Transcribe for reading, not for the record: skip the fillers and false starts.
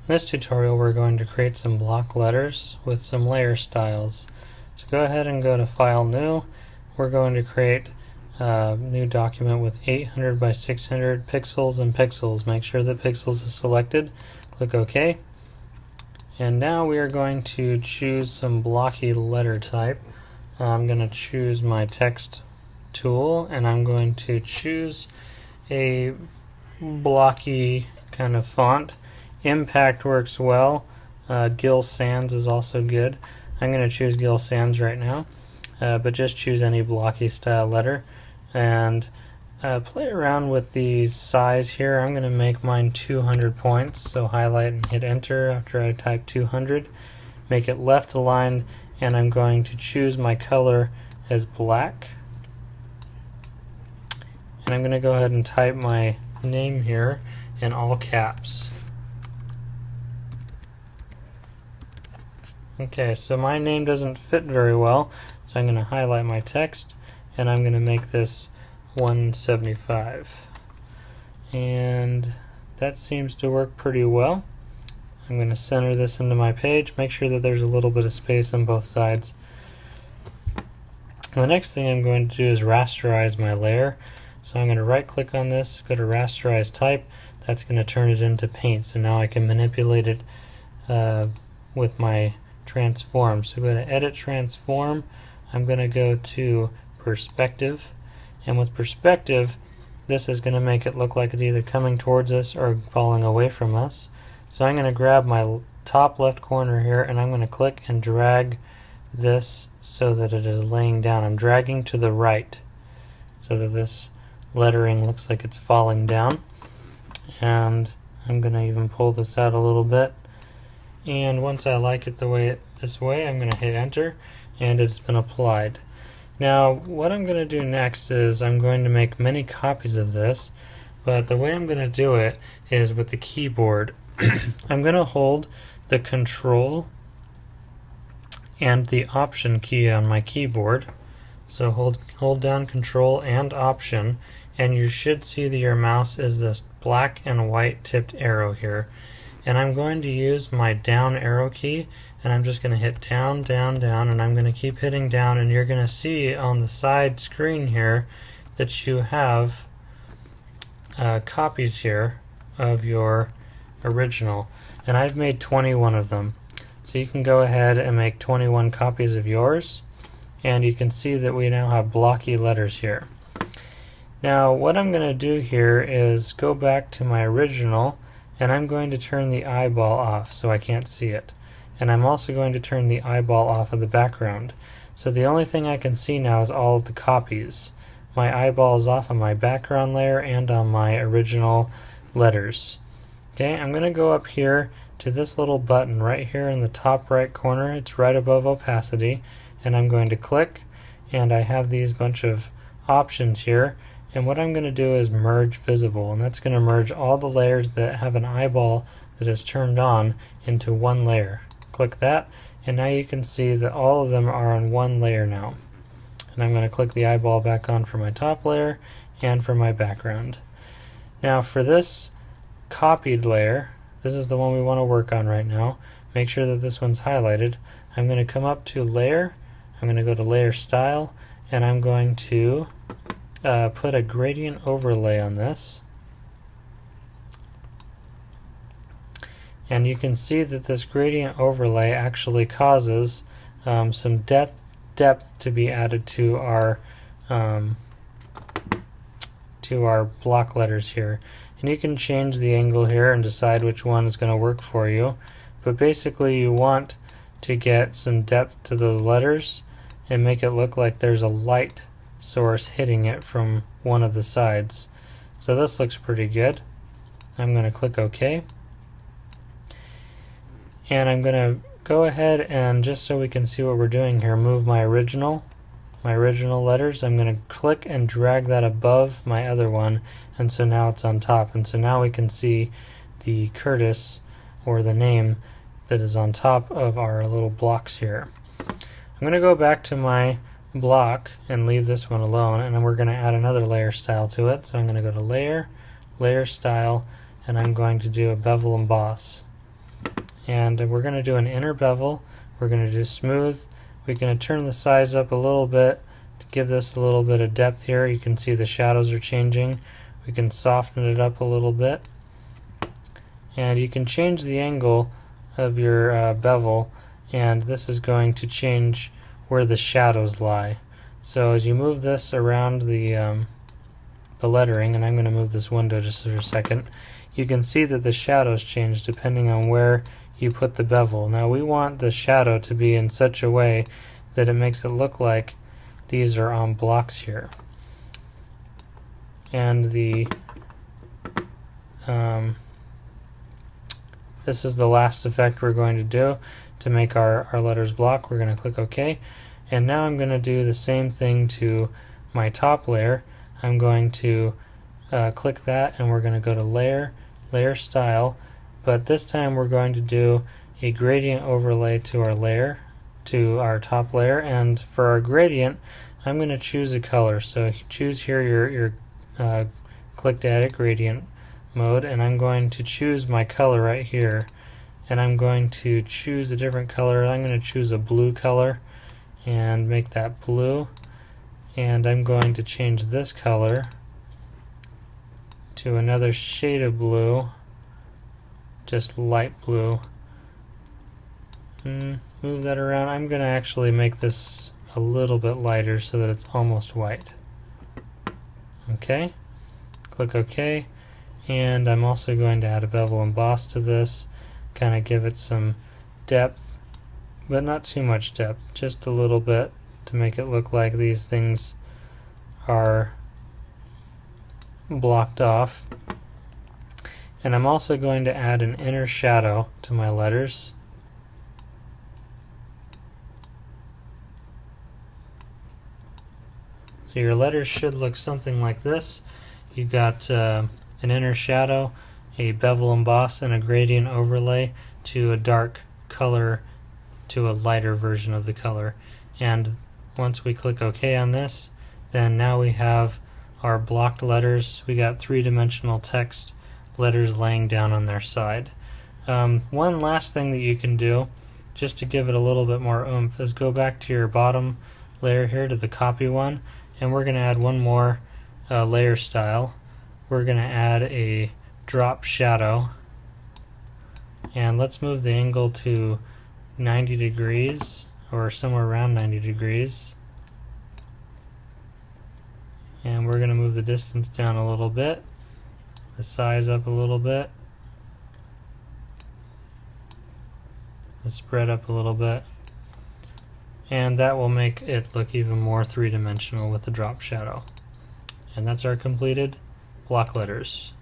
In this tutorial we're going to create some block letters with some layer styles. So go ahead and go to File, New. We're going to create a new document with 800 by 600 pixels and pixels. Make sure that pixels is selected. Click OK. And now we are going to choose some blocky letter type. I'm going to choose my text tool and I'm going to choose a blocky kind of font. Impact works well. Gill Sans is also good. I'm going to choose Gill Sans right now, but just choose any blocky style letter and play around with the size here. I'm going to make mine 200 points, so highlight and hit enter after I type 200. Make it left aligned, and I'm going to choose my color as black. And I'm going to go ahead and type my name here in all caps. Okay, so my name doesn't fit very well, so I'm going to highlight my text and I'm going to make this 175. And that seems to work pretty well. I'm going to center this into my page, make sure that there's a little bit of space on both sides. The next thing I'm going to do is rasterize my layer. So I'm going to right click on this, go to rasterize type. That's going to turn it into paint, so now I can manipulate it with my transform. So go to edit transform. I'm going to go to perspective, and with perspective this is going to make it look like it's either coming towards us or falling away from us. So I'm going to grab my top left corner here and I'm going to click and drag this so that it is laying down. I'm dragging to the right so that this lettering looks like it's falling down, and I'm going to even pull this out a little bit. And once I like it this way, I'm going to hit enter and it's been applied. Now what I'm going to do next is I'm going to make many copies of this, but the way I'm going to do it is with the keyboard. I'm going to hold the Control and the Option key on my keyboard. So hold down Control and Option, and you should see that your mouse is this black and white tipped arrow here. And I'm going to use my down arrow key, and I'm just going to hit down, down, down, and I'm going to keep hitting down, and you're going to see on the side screen here that you have copies here of your original. And I've made 21 of them. So you can go ahead and make 21 copies of yours, and you can see that we now have blocky letters here. Now what I'm going to do here is go back to my original, and I'm going to turn the eyeball off so I can't see it. And I'm also going to turn the eyeball off of the background. So the only thing I can see now is all of the copies. My eyeball is off on my background layer and on my original letters. Okay, I'm going to go up here to this little button right here in the top right corner. It's right above opacity, and I'm going to click, and I have these bunch of options here. And what I'm going to do is merge visible, and that's going to merge all the layers that have an eyeball that is turned on into one layer. Click that, and now you can see that all of them are on one layer now. And I'm going to click the eyeball back on for my top layer and for my background. Now for this copied layer, this is the one we want to work on right now. Make sure that this one's highlighted. I'm going to come up to Layer, I'm going to go to Layer Style, and I'm going to put a gradient overlay on this. And you can see that this gradient overlay actually causes some depth to be added to our block letters here. And you can change the angle here and decide which one is going to work for you. But basically you want to get some depth to those letters and make it look like there's a light source hitting it from one of the sides. So this looks pretty good. I'm going to click OK. And I'm going to go ahead and, just so we can see what we're doing here, move my original letters. I'm going to click and drag that above my other one, and so now it's on top. And so now we can see the Curtis, or the name, that is on top of our little blocks here. I'm going to go back to my block and leave this one alone, and then we're going to add another layer style to it. So I'm going to go to Layer, Layer Style, and I'm going to do a Bevel Emboss. And we're going to do an inner bevel. We're going to do smooth. We're going to turn the size up a little bit to give this a little bit of depth here. You can see the shadows are changing. We can soften it up a little bit. And you can change the angle of your bevel, and this is going to change where the shadows lie. So as you move this around the lettering, and I'm going to move this window just for a second, you can see that the shadows change depending on where you put the bevel. Now we want the shadow to be in such a way that it makes it look like these are on blocks here. And this is the last effect we're going to do to make our letters block. We're going to click OK. And now I'm going to do the same thing to my top layer. I'm going to click that, and we're going to go to Layer, Layer Style, but this time we're going to do a gradient overlay to our layer, to our top layer. And for our gradient, I'm going to choose a color. So choose here your click to edit gradient mode, and I'm going to choose my color right here, and I'm going to choose a different color. I'm going to choose a blue color and make that blue, and I'm going to change this color to another shade of blue, just light blue. Move that around. I'm going to actually make this a little bit lighter so that it's almost white. Okay, click OK. And I'm also going to add a bevel emboss to this, kind of give it some depth, but not too much depth, just a little bit to make it look like these things are blocked off. And I'm also going to add an inner shadow to my letters. So your letters should look something like this. You've got an inner shadow, a bevel emboss, and a gradient overlay to a dark color to a lighter version of the color. And once we click OK on this, then now we have our blocked letters. We got three-dimensional text letters laying down on their side. One last thing that you can do, just to give it a little bit more oomph, is go back to your bottom layer here to the copy one, and we're going to add one more layer style. We're going to add a drop shadow, and let's move the angle to 90 degrees or somewhere around 90 degrees, and we're going to move the distance down a little bit, the size up a little bit, the spread up a little bit, and that will make it look even more three-dimensional with the drop shadow. And that's our completed block letters.